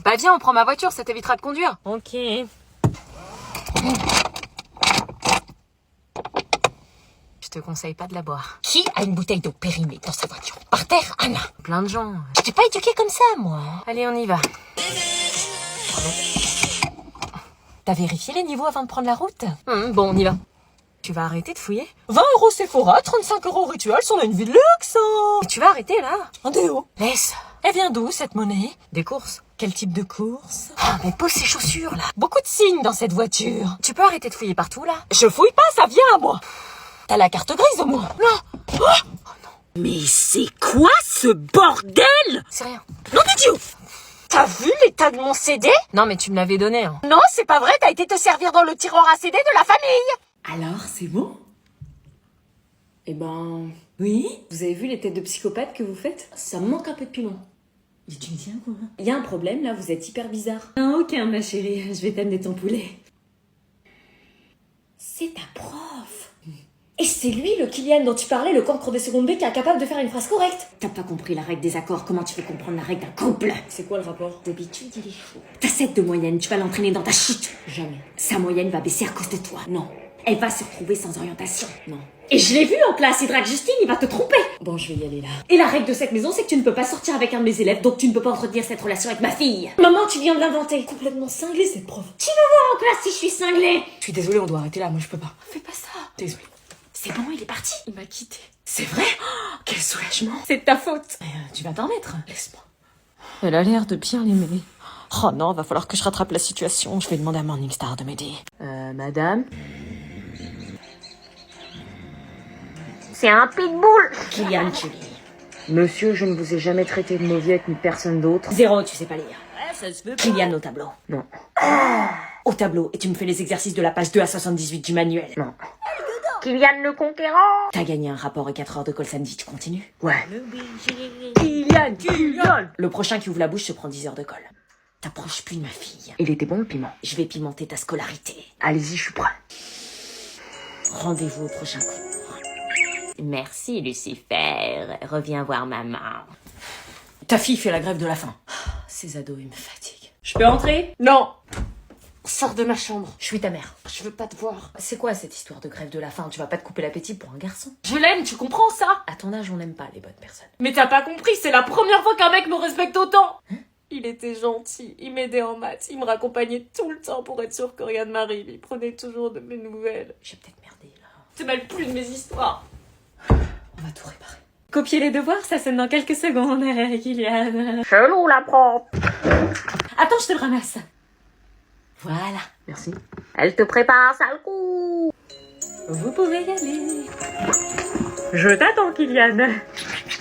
Bah viens, on prend ma voiture, ça t'évitera de conduire. Ok. Je te conseille pas de la boire. Qui a une bouteille d'eau périmée dans sa voiture? Par terre, Anna. Plein de gens. Je t'ai pas éduquée comme ça, moi. Allez, on y va. T'as vérifié les niveaux avant de prendre la route? Bon, on y va. Tu vas arrêter de fouiller? 20 € Sephora, 35 € Rituals, on a une vie de luxe, hein. Et tu vas arrêter, là? Un déo. Laisse. Elle vient d'où, cette monnaie? Des courses. Quel type de course? Ah, mais pose ces chaussures, là. Beaucoup de signes dans cette voiture. Tu peux arrêter de fouiller partout, là? Je fouille pas, ça vient à moi. T'as la carte grise, au moins? Non. Oh non. Mais c'est quoi, ce bordel? C'est rien. Non, idiot. T'as vu l'état de mon CD? Non, mais tu me l'avais donné, hein. Non, c'est pas vrai, t'as été te servir dans le tiroir à CD de la famille. Alors, c'est bon? Eh ben, Oui? vous avez vu les têtes de psychopathes que vous faites? Ça me manque un peu de piment. Il est tunisien, quoi. Il y a un problème là, vous êtes hyper bizarre. Non, aucun, ma chérie, je vais t'amener ton poulet. C'est ta prof. Et c'est lui, le Kylian dont tu parlais, le cancre de seconde B qui est incapable de faire une phrase correcte. T'as pas compris la règle des accords, comment tu veux comprendre la règle d'un couple? C'est quoi le rapport? D'habitude, il est chaud. Ta 7 de moyenne, tu vas l'entraîner dans ta chute. Jamais. Sa moyenne va baisser à cause de toi. Non. Elle va se retrouver sans orientation. Non. Et je l'ai vu en classe, il drague Justine, il va te tromper. Bon, je vais y aller là. Et la règle de cette maison, c'est que tu ne peux pas sortir avec un de mes élèves, donc tu ne peux pas entretenir cette relation avec ma fille. Maman, tu viens de l'inventer. Complètement cinglée, cette prof. Tu vas voir en classe si je suis cinglée. Je suis désolée, on doit arrêter là, moi je peux pas. Fais pas ça. Désolée. C'est bon, il est parti. Il m'a quitté. C'est vrai? Oh, quel soulagement. C'est de ta faute. Tu vas t'en mettre. Laisse-moi. Elle a l'air de bien l'aimer. Oh non, va falloir que je rattrape la situation. Je vais demander à Morningstar de m'aider. Madame? C'est un pitbull. Kylian, Julie. Monsieur, je ne vous ai jamais traité de mauvais ni personne d'autre. 0, tu sais pas lire. Kylian au tableau. Non. Au tableau, et tu me fais les exercices de la page 2 à 78 du manuel. Non. Kylian le conquérant. T'as gagné un rapport et 4 heures de colle samedi, tu continues? Ouais. Kylian. Le prochain qui ouvre la bouche se prend 10 heures de colle. T'approches plus de ma fille. Il était bon le piment. Je vais pimenter ta scolarité. Allez-y, je suis prêt. Rendez-vous au prochain cours. Merci, Lucifer. Reviens voir maman. Ta fille fait la grève de la faim. Ces ados, ils me fatiguent. Je peux entrer? Non. Sors de ma chambre. Je suis ta mère. Je veux pas te voir. C'est quoi cette histoire de grève de la faim? Tu vas pas te couper l'appétit pour un garçon? Je l'aime, tu comprends ça? À ton âge, on n'aime pas les bonnes personnes. Mais t'as pas compris, c'est la première fois qu'un mec me respecte autant. Il était gentil, il m'aidait en maths, il me raccompagnait tout le temps pour être sûr que rien ne m'arrive. Il prenait toujours de mes nouvelles. J'ai peut-être merdé là. Te mêle plus de mes histoires. On va tout réparer. Copier les devoirs, ça sonne dans quelques secondes, Kylian. Chelou la prof. Attends, je te le ramasse. Voilà. Merci. Elle te prépare un sale coup. Vous pouvez y aller. Je t'attends, Kylian.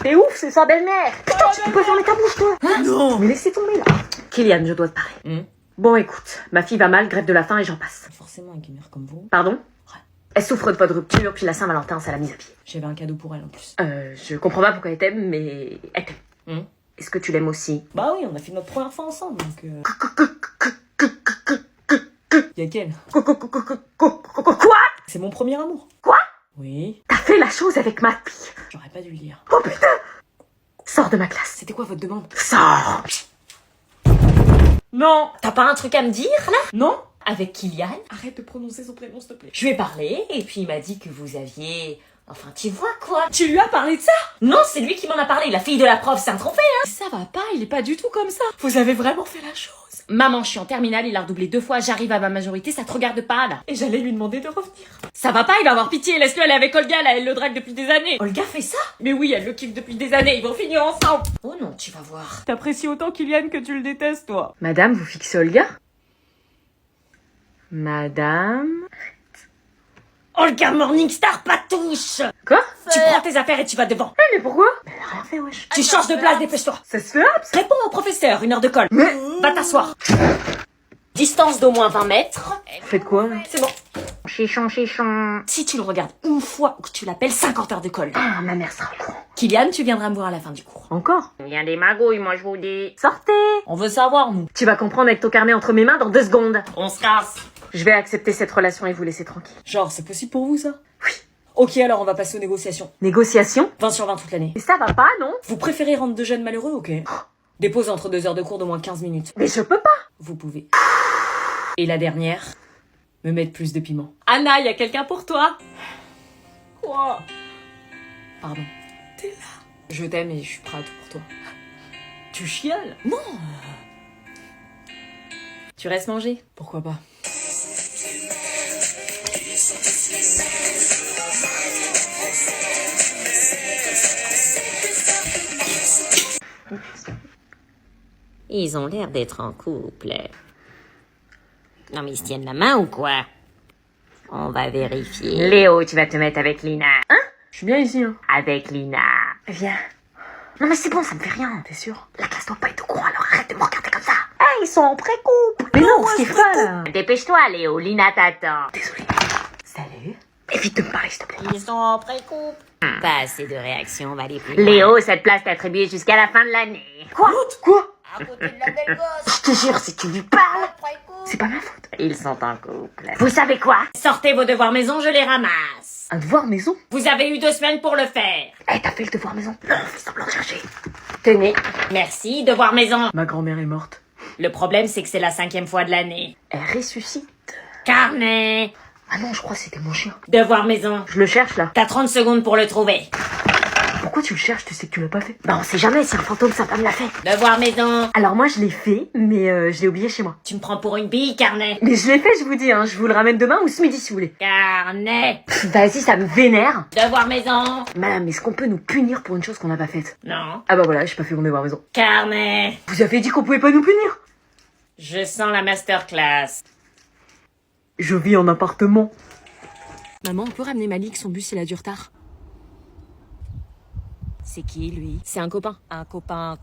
T'es ouf, c'est sa belle-mère. Tu peux fermer ta bouche, toi. Non. Mais laissez tomber, là. Kylian, je dois te parler. Bon, écoute, ma fille va mal, grève de la faim et j'en passe. Forcément, un gamer comme vous. Pardon? Ouais. Elle souffre de votre rupture, puis la Saint-Valentin, ça l'a mise à pied. J'avais un cadeau pour elle en plus. Je comprends pas pourquoi elle t'aime, mais elle t'aime. Est-ce que tu l'aimes aussi? Bah oui, on a fait notre première fois ensemble, donc Y'a qu'elle. Quoi? C'est mon premier amour. Quoi? Oui. T'as fait la chose avec ma fille. J'aurais pas dû le dire. Oh putain! Sors de ma classe. C'était quoi votre demande? Sors! Non. T'as pas un truc à me dire, là? Non. Avec Kylian? Arrête de prononcer son prénom, s'il te plaît. Je lui ai parlé, et puis il m'a dit que vous aviez... Enfin, tu vois quoi? Tu lui as parlé de ça? Non, c'est lui qui m'en a parlé, la fille de la prof, c'est un trophée, hein? Ça va pas, il est pas du tout comme ça. Vous avez vraiment fait la chose. Maman, je suis en terminale, il a redoublé 2 fois, j'arrive à ma majorité, ça te regarde pas, là. Et j'allais lui demander de revenir. Ça va pas, il va avoir pitié, laisse-le aller avec Olga, là, elle le drague depuis des années. Olga fait ça? Mais oui, elle le kiffe depuis des années, ils vont finir ensemble. Oh non, tu vas voir. T'apprécies autant Kylian que tu le détestes, toi. Madame, vous fixez Olga? Madame? Olga Morningstar, pas touche. Quoi? Tu prends tes affaires et tu vas devant. Mais pourquoi? Elle a rien fait, wesh. Tu changes de place, dépêche-toi. Ça se fait, Abs? Réponds au professeur, 1 heure de colle. Mais... Va t'asseoir. Distance d'au moins 20 mètres. Faites quoi, là? C'est bon. Chichon, chichon. Si tu le regardes une fois ou que tu l'appelles, 50 heures de colle. Ah, ma mère sera au courant. Kylian, tu viendras me voir à la fin du cours. Encore? Il y a des magouilles, moi je vous dis. Sortez! On veut savoir, nous. Tu vas comprendre avec ton carnet entre mes mains dans 2 secondes. On se casse. Je vais accepter cette relation et vous laisser tranquille. Genre, c'est possible pour vous, ça? Oui. Ok, alors on va passer aux négociations. Négociation? 20 sur 20 toute l'année. Mais ça va pas, non? Vous préférez rendre de jeunes malheureux, ok? Des pauses entre 2 heures de cours d'au moins 15 minutes. Mais je peux pas. Vous pouvez. Et la dernière, me mettre plus de piment. Anna, y a quelqu'un pour toi. Quoi? Pardon. T'es là. Je t'aime et je suis prêt à tout pour toi. Tu chiales? Non. Tu restes manger? Pourquoi pas? Ils ont l'air d'être en couple. Non mais ils se tiennent la main ou quoi? On va vérifier. Léo, tu vas te mettre avec Lina. Hein? Je suis bien ici, hein. Avec Lina. Viens. Non mais c'est bon, ça me fait rien. T'es sûr? La classe doit pas être au courant, alors arrête de me regarder comme ça. Ils sont en pré-couple. Mais non, ce qu'il fait là. Dépêche-toi, Léo, Lina t'attend. Désolé. Salut. Évite de me parler, s'il te plaît. Ils sont en pré-couple. Pas assez de réactions, on va aller plus loin. Léo, cette place t'est attribuée jusqu'à la fin de l'année. Quoi? À côté de la belle gosse. Je te jure, si tu lui parles, C'est pas ma faute. ils sont en couple. Vous savez quoi? Sortez vos devoirs maison, je les ramasse. Un devoir maison? Vous avez eu 2 semaines pour le faire. T'as fait le devoir maison? Non, fais semblant de chercher. Tenez. Merci, devoir maison. Ma grand-mère est morte. Le problème, c'est que c'est la 5e fois de l'année. Elle ressuscite. Carnet. Ah non, je crois que c'était mon chien. Devoir maison. Je le cherche là. T'as 30 secondes pour le trouver. Pourquoi tu le cherches? Tu sais que tu l'as pas fait. Bah on sait jamais si un fantôme sympa me l'a fait. Devoir maison. Alors moi je l'ai fait, mais je l'ai oublié chez moi. Tu me prends pour une bille, Carnet. Mais je l'ai fait, je vous dis, hein. Je vous le ramène demain ou ce midi si vous voulez. Carnet. Vas-y, ça me vénère. Devoir maison. Madame, est-ce qu'on peut nous punir pour une chose qu'on n'a pas faite? Non. Ah bah voilà, j'ai pas fait mon devoir maison. Carnet. Vous avez dit qu'on pouvait pas nous punir? Je sens la masterclass. Je vis en appartement. Maman, on peut ramener Malik, son bus il a du retard. C'est qui, lui? C'est un copain. Un copain?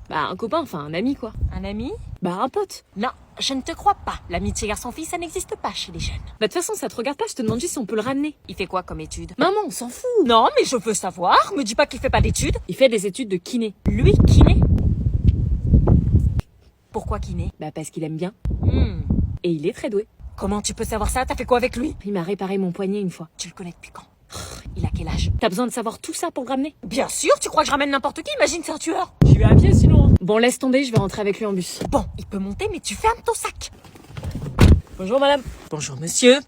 Bah un copain, enfin un ami quoi. Un ami? Bah un pote. Non, je ne te crois pas. L'amitié garçon-fille, ça n'existe pas chez les jeunes. Bah de toute façon ça te regarde pas, je te demande juste si on peut le ramener. Il fait quoi comme étude? Maman, on s'en fout. Non, mais je veux savoir. Me dis pas qu'il fait pas d'études. Il fait des études de kiné. Lui, kiné? Pourquoi kiné? Bah parce qu'il aime bien. Hmm. Et il est très doué. Comment tu peux savoir ça? T'as fait quoi avec lui? Il m'a réparé mon poignet une fois. Tu le connais depuis quand? Il a quel âge? T'as besoin de savoir tout ça pour le ramener? Bien sûr, tu crois que je ramène n'importe qui? Imagine, c'est un tueur. J'y vais à pied sinon. Bon laisse tomber, je vais rentrer avec lui en bus. Bon, il peut monter, mais tu fermes ton sac. Bonjour madame. Bonjour, monsieur.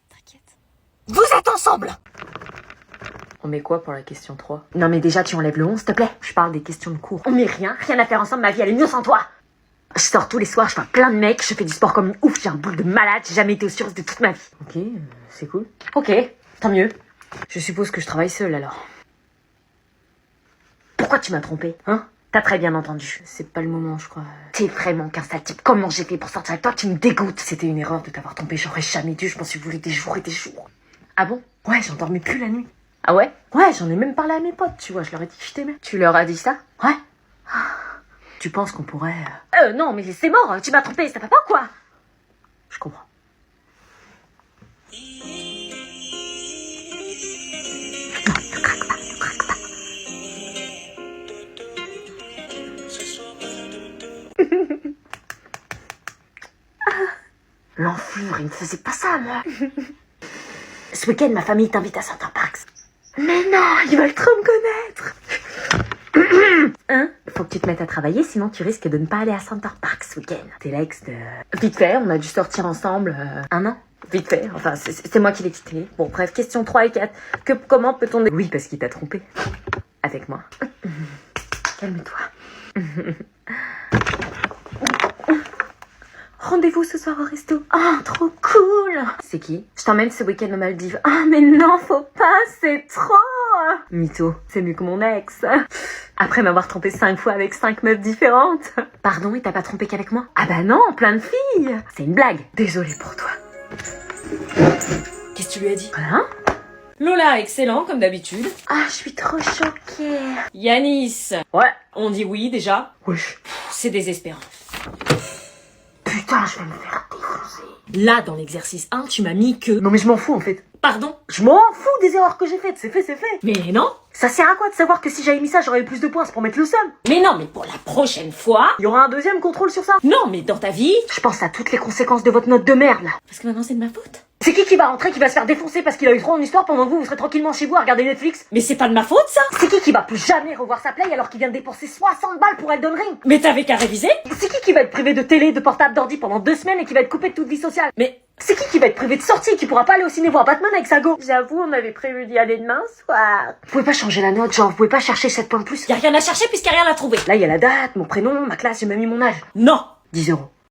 T'inquiète. Vous êtes ensemble? On met quoi pour la question 3? Non mais déjà tu enlèves le 11 s'il te plaît. Je parle des questions de cours. On met rien à faire ensemble, ma vie elle est mieux sans toi. Je sors tous les soirs, je vois plein de mecs, je fais du sport comme une ouf, j'ai un boule de malade, j'ai jamais été aussi heureuse de toute ma vie. Ok, c'est cool. Ok, tant mieux. Je suppose que je travaille seule alors. Pourquoi tu m'as trompé, hein? T'as très bien entendu. C'est pas le moment, je crois. T'es vraiment qu'un sale type. Comment j'ai fait pour sortir avec toi? Tu me dégoûtes. C'était une erreur de t'avoir trompé, j'aurais jamais dû, je m'en suis voulu des jours et des jours. Ah bon? Ouais, j'en dormais plus la nuit. Ah ouais? Ouais, j'en ai même parlé à mes potes, tu vois, je leur ai dit que je t'aimais. Tu leur as dit ça? Ouais. Tu penses qu'on pourrait... Non, mais c'est mort, tu m'as trompé, ça va pas ou quoi? Je comprends. L'enflure, il me faisait pas ça, moi. Ce week-end, ma famille t'invite à Center Parks. Mais non, ils veulent trop me connaître. Hein? Faut que tu te mettes à travailler, sinon tu risques de ne pas aller à Center Parks ce week-end. T'es l'ex de... Vite fait, on a dû sortir ensemble un an. Vite fait, enfin, c'est moi qui l'ai quitté. Bon, bref, question 3 et 4. Comment peut-on... Oui, parce qu'il t'a trompé. Avec moi. Calme-toi. Rendez-vous ce soir au resto. Oh, trop cool. C'est qui? Je t'emmène ce week-end aux Maldives. Ah, mais non, faut pas, c'est trop. Mytho, c'est mieux que mon ex. Après m'avoir trompé 5 fois avec 5 meufs différentes. Pardon, il t'a pas trompé qu'avec moi? Ah bah non, plein de filles. C'est une blague. Désolée pour toi. Qu'est-ce que tu lui as dit? Hein? Lola, excellent comme d'habitude. Ah, je suis trop choquée. Yanis. Ouais. On dit oui déjà. Wesh. C'est désespérant. Putain, je vais me faire défoncer. Là, dans l'exercice 1, tu m'as mis que... Non mais je m'en fous en fait. Pardon? Je m'en fous des erreurs que j'ai faites, c'est fait, c'est fait. Mais non. Ça sert à quoi de savoir que si j'avais mis ça, j'aurais eu plus de points, c'est pour mettre le seum. Mais non, mais pour la prochaine fois... Il y aura un deuxième contrôle sur ça. Non, mais dans ta vie... Je pense à toutes les conséquences de votre note de merde, là. Parce que maintenant, c'est de ma faute. C'est qui va rentrer, qui va se faire défoncer parce qu'il a eu trop en histoire pendant que vous serez tranquillement chez vous à regarder Netflix? Mais c'est pas de ma faute, ça! C'est qui va plus jamais revoir sa play alors qu'il vient de dépenser 60 balles pour Elden Ring? Mais t'avais qu'à réviser? C'est qui va être privé de télé, de portable, d'ordi pendant 2 semaines et qui va être coupé de toute vie sociale? Mais C'est qui va être privé de sortie et qui pourra pas aller au ciné voir Batman avec sa go? J'avoue, on avait prévu d'y aller demain soir. Vous pouvez pas changer la note, genre vous pouvez pas chercher 7 points de plus? y a rien à chercher puisqu'il y a rien à trouver. Là, il y a la date, mon prénom, ma classe, j'ai même mis mon âge. Non! 10 €.